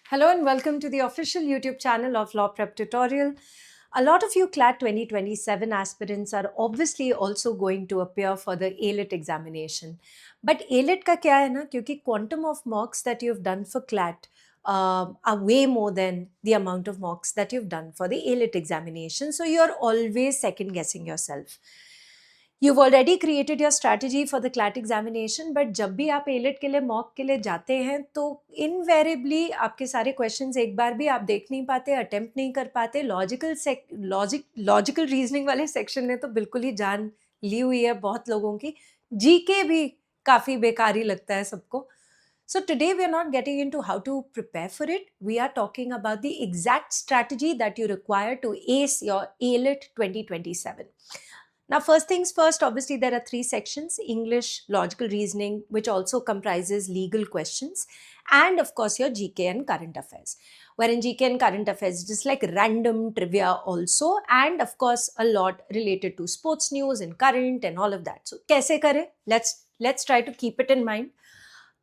Hello and welcome to the official YouTube channel of Law Prep Tutorial. A lot of you CLAT 2027 aspirants are obviously also going to appear for the ALIT examination. But ALIT का क्या है ना, क्योंकि quantum of mocks that you've done for CLAT are way more than the amount of mocks that you've done for the ALIT examination. So you're always second guessing yourself. You've already created your strategy for the CLAT examination, but जब भी आप elite के लिए mock के लिए जाते हैं तो इनवेरिएबली आपके सारे क्वेश्चंस एक बार भी आप देख नहीं पाते, अटेम्प्ट नहीं कर पाते. लॉजिकल रीजनिंग वाले सेक्शन ने तो बिल्कुल ही जान ली हुई है बहुत लोगों की. जीके भी काफ़ी बेकारी लगता है सबको. So today we are not getting into how to prepare for it. We are talking about the exact strategy that you require to ace your ALIT 2027. Now, first things first, obviously there are three sections: English, logical reasoning, which also comprises legal questions, and of course your GK and current affairs. Wherein GK and current affairs is just like random trivia also, and of course a lot related to sports news and current and all of that. So कैसे करें? Let's try to keep it in mind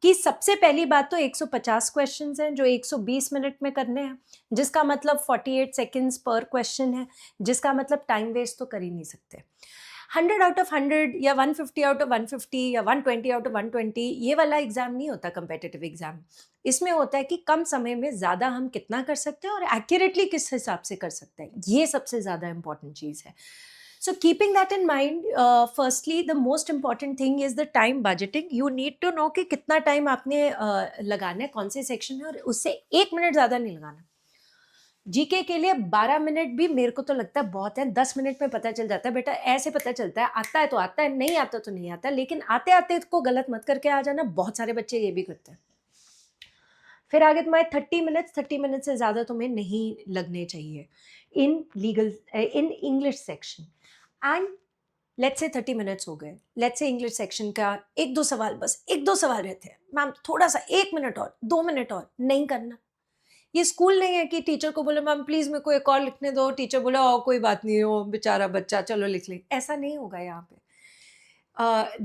कि सबसे पहली बात तो 150 questions हैं जो 120 minute में करने हैं, जिसका मतलब 48 सेकंड्स पर क्वेश्चन है, जिसका मतलब टाइम वेस्ट तो कर ही नहीं सकते. 100 आउट ऑफ 100 या 150 आउट ऑफ 150 या 120 आउट ऑफ 120 ये वाला एग्जाम नहीं होता कंपेटिटिव एग्जाम. इसमें होता है कि कम समय में ज़्यादा हम कितना कर सकते हैं और एक्यूरेटली किस हिसाब से कर सकते हैं. ये सबसे ज़्यादा इंपॉर्टेंट चीज़ है. So keeping that in mind, firstly, the most important thing is the time budgeting. You need to know कि कितना टाइम आपने लगाना है, कौन से सेक्शन में, और उससे 1 मिनट ज़्यादा नहीं लगाना. जीके के लिए 12 मिनट भी मेरे को तो लगता है बहुत है. 10 मिनट में पता चल जाता है बेटा, ऐसे पता चलता है. आता है तो आता है, नहीं आता तो नहीं आता. लेकिन आते आते को गलत मत करके आ जाना. बहुत सारे बच्चे ये भी करते हैं. फिर आगे तुम्हारे 30 मिनट से ज़्यादा तुम्हें नहीं लगने चाहिए in English section. And let's say 30 minutes हो गए. लेट्स से इंग्लिश सेक्शन का एक दो सवाल रहते हैं. मैम थोड़ा सा 1 मिनट और 2 मिनट और, नहीं करना. ये स्कूल नहीं है कि टीचर को बोलो मैम प्लीज मेरे को एक और लिखने दो, टीचर बोला ओ कोई बात नहीं हो बेचारा बच्चा चलो लिख ले. ऐसा नहीं होगा यहाँ पे.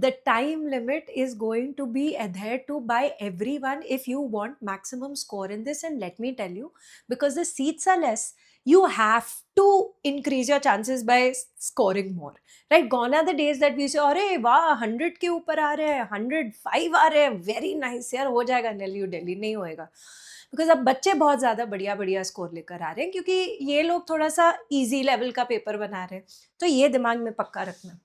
The time limit is going to be adhered to by everyone if you want maximum score in this. And let me tell you, because the seats are less, you have to increase your chances by scoring more. Right? Gone are the days that we say, अरे वाह 100 के ऊपर आ रहे हैं, 105 आ रहे हैं, very nice यार, हो जाएगा दिल्ली. नहीं होएगा. बिकॉज अब बच्चे बहुत ज़्यादा बढ़िया बढ़िया स्कोर लेकर आ रहे हैं क्योंकि ये लोग थोड़ा सा इजी लेवल का पेपर बना रहे हैं. तो ये दिमाग में पक्का रखना.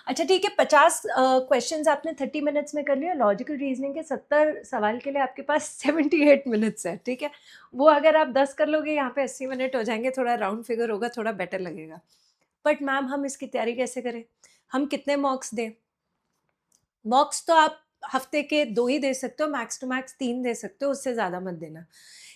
अच्छा ठीक है, 50 क्वेश्चंस आपने 30 मिनट्स में कर लिया. लॉजिकल रीजनिंग के 70 सवाल के लिए आपके पास 78 मिनट्स है. ठीक है, वो अगर आप 10 कर लोगे यहाँ पे 80 मिनट हो जाएंगे. थोड़ा राउंड फिगर होगा, थोड़ा बेटर लगेगा. बट मैम हम इसकी तैयारी कैसे करें, हम कितने मॉक्स दें? मॉक्स तो आप हफ्ते के 2 ही दे सकते हो, मैक्स टू मैक्स 3 दे सकते हो, उससे ज़्यादा मत देना.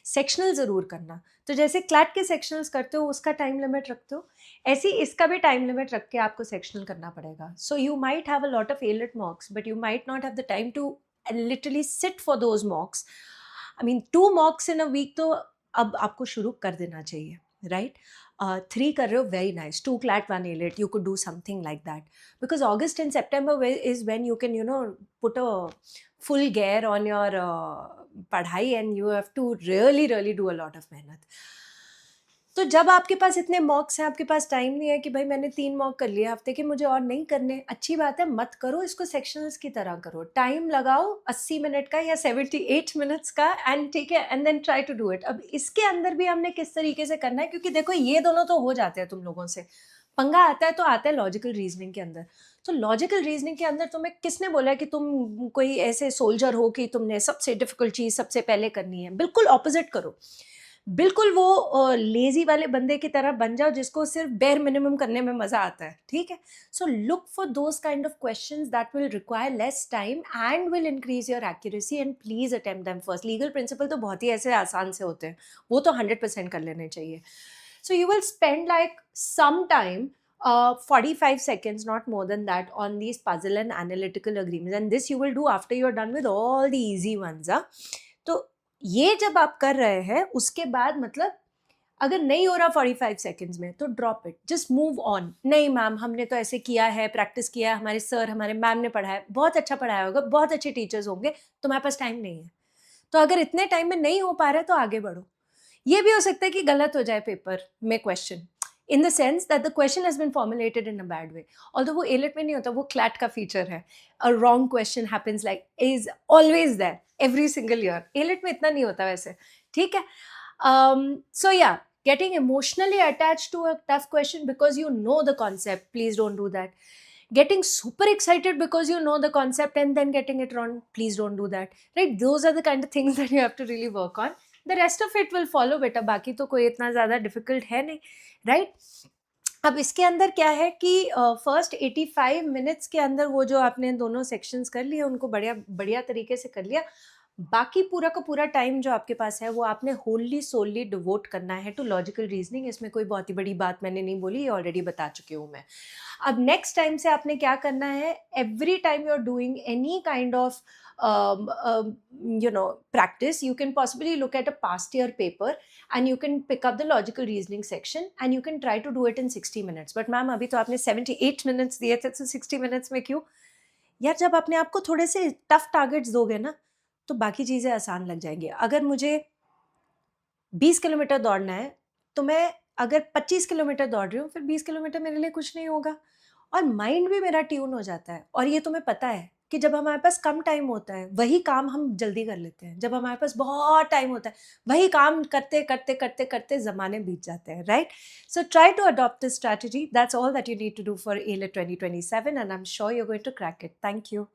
सेक्शनल ज़रूर करना. तो जैसे क्लैट के सेक्शनल्स करते हो उसका टाइम लिमिट रखते हो, ऐसे ही इसका भी टाइम लिमिट रख के आपको सेक्शनल करना पड़ेगा. So you might have a lot of ALET mocks but you might not have the time to literally sit for those mocks. I mean 2 mocks in a week तो अब आपको शुरू कर देना चाहिए. राइट? 3 कर रहे हो, very nice. 2 CLAT 1 ALIT, you could do something like that. Because August and September is when you can, put a full gear on your padhai and you have to really do a lot of मेहनत. तो जब आपके पास इतने मॉक्स हैं, आपके पास time नहीं है कि भाई मैंने 3 मॉक कर लिए हफ्ते के, मुझे और नहीं करने. अच्छी बात है, मत करो इसको, सेक्शनल्स की तरह करो. टाइम लगाओ 80 मिनट का या 78 मिनट्स का, एंड ठीक है, and then try to do it. अब इसके अंदर भी हमने किस तरीके से करना है, क्योंकि देखो ये दोनों तो हो जाते हैं तुम लोगों से. पंगा आता है तो आता है लॉजिकल रीजनिंग के अंदर. तो लॉजिकल रीजनिंग के अंदर तुम्हें किसने बोला है कि तुम कोई ऐसे सोल्जर हो कि तुमने सबसे डिफिकल्ट चीज़ सबसे पहले करनी है? बिल्कुल ऑपोजिट करो. बिल्कुल वो लेज़ी वाले बंदे की तरह बन जाओ जिसको सिर्फ बेयर मिनिमम करने में मज़ा आता है. ठीक है? So look for those kind of questions that will require less time and will increase your accuracy, and please attempt them first. Legal principal तो बहुत ही ऐसे आसान से होते हैं, वो तो 100% कर लेने चाहिए. So you will spend like some time, 45 seconds, not more than that, on these puzzle and analytical agreements. And this you will do after you're done with all the easy ones. तो ये जब आप कर रहे हैं उसके बाद मतलब अगर नहीं हो रहा 45 सेकंड्स में तो drop it, just move on. नहीं मैम हमने तो ऐसे किया है, प्रैक्टिस किया है, हमारे सर हमारे मैम ने पढ़ाया, बहुत अच्छा पढ़ाया होगा, बहुत अच्छे टीचर्स होंगे, तुम्हारे पास टाइम नहीं है. तो अगर इतने टाइम में नहीं हो पा रहा है तो आगे बढ़ो। ये भी हो सकता है कि गलत हो जाए पेपर में question, in the sense that the question has been formulated in a bad way. Although वो एलिट में नहीं होता, वो क्लैट का फीचर है। A wrong question happens like is always there every single year. ALET में इतना नहीं होता वैसे, ठीक है। So yeah, getting emotionally attached to a tough question because you know the concept, please don't do that. Getting super excited because you know the concept and then getting it wrong, please don't do that, right? Those are the kind of things that you have to really work on. The rest of it will follow बेटा, बाकी तो कोई इतना ज़्यादा difficult है नहीं, right? अब इसके अंदर क्या है कि फर्स्ट 85 मिनट्स के अंदर वो जो आपने दोनों सेक्शंस कर लिए उनको बढ़िया बढ़िया तरीके से कर लिया। बाकी पूरा का पूरा टाइम जो आपके पास है वो आपने होली सोली डिवोट करना है टू लॉजिकल रीजनिंग। इसमें कोई बहुत ही बड़ी बात मैंने नहीं बोली, ये ऑलरेडी बता चुकी हूँ मैं। अब नेक्स्ट टाइम से आपने क्या करना है, every time you are doing any kind of practice, you can possibly look at a past year paper and you can pick up the logical reasoning section and you can try to do it in 60 minutes. But ma'am अभी तो आपने 78 minutes दिए थे, तो 60 minutes में क्यों? यार जब अपने आप को थोड़े से टफ टारगेट्स दोगे ना तो बाकी चीज़ें आसान लग जाएंगी। अगर मुझे 20 किलोमीटर दौड़ना है तो मैं अगर 25 किलोमीटर दौड़ रही हूँ फिर 20 किलोमीटर मेरे लिए कुछ नहीं होगा और माइंड भी मेरा ट्यून हो जाता है। और ये तुम्हें पता है कि जब हमारे पास कम टाइम होता है वही काम हम जल्दी कर लेते हैं, जब हमारे पास बहुत टाइम होता है वही काम करते करते करते करते ज़माने बीत जाते हैं, right? So try to adopt this strategy, that's all that you need to do for ALET 2027 and I am sure you are going to crack it. Thank you.